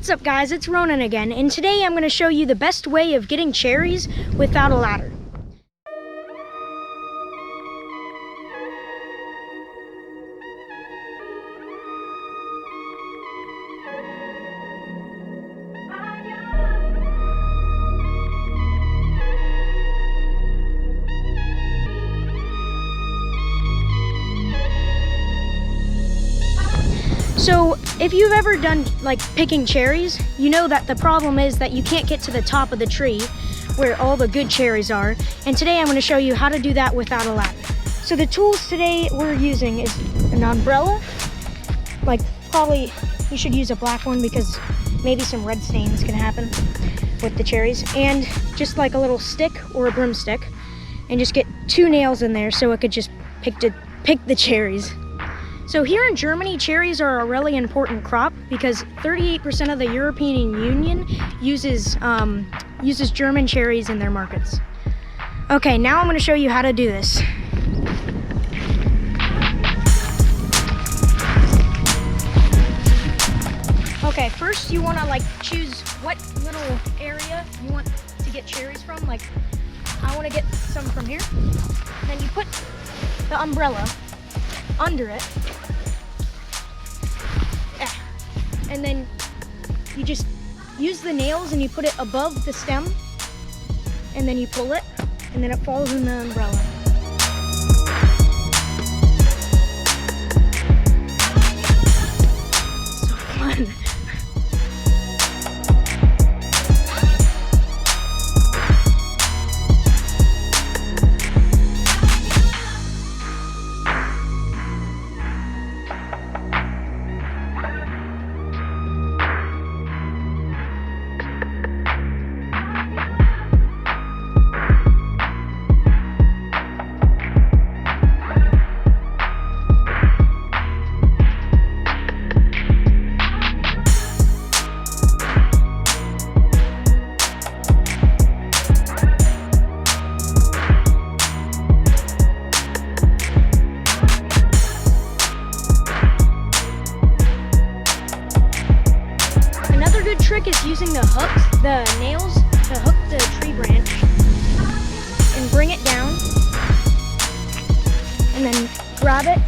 What's up guys, it's Ronan again, and today I'm going to show you the best way of getting cherries without a ladder. So if you've ever done like picking cherries, you know that the problem is that you can't get to the top of the tree where all the good cherries are. And today I'm going to show you how to do that without a ladder. So the tools today we're using is an umbrella. Like probably you should use a black one because maybe some red stains can happen with the cherries. And just like a little stick or a broomstick, and just get 2 nails in there so it could just pick the cherries. So here in Germany, cherries are a really important crop because 38% of the European Union uses German cherries in their markets. Okay, now I'm going to show you how to do this. Okay, first you want to like choose what little area you want to get cherries from. Like I want to get some from here. Then you put the umbrella under it. And then you just use the nails and you put it above the stem, and then you pull it, and then it falls in the umbrella. So fun. Trick is using the hooks, the nails, to hook the tree branch and bring it down, and then grab it,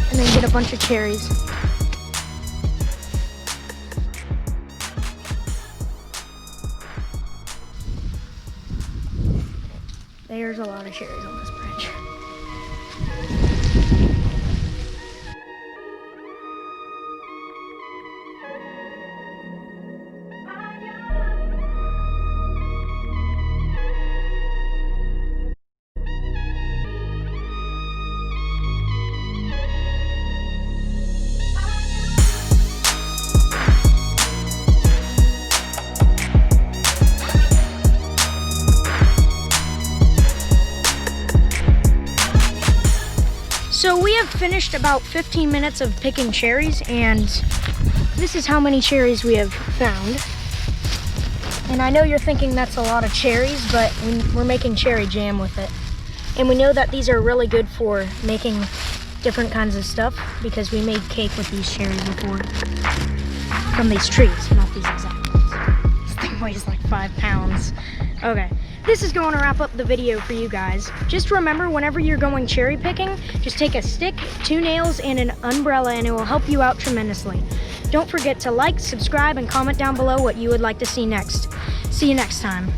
and then get a bunch of cherries. There's a lot of cherries on this branch. So we have finished about 15 minutes of picking cherries, and this is how many cherries we have found. And I know you're thinking that's a lot of cherries, but we're making cherry jam with it. And we know that these are really good for making different kinds of stuff because we made cake with these cherries before. From these trees, not these exact ones. This thing weighs like 5 pounds. Okay. This is going to wrap up the video for you guys. Just remember, whenever you're going cherry picking, just take a stick, 2 nails, and an umbrella, and it will help you out tremendously. Don't forget to like, subscribe, and comment down below what you would like to see next. See you next time.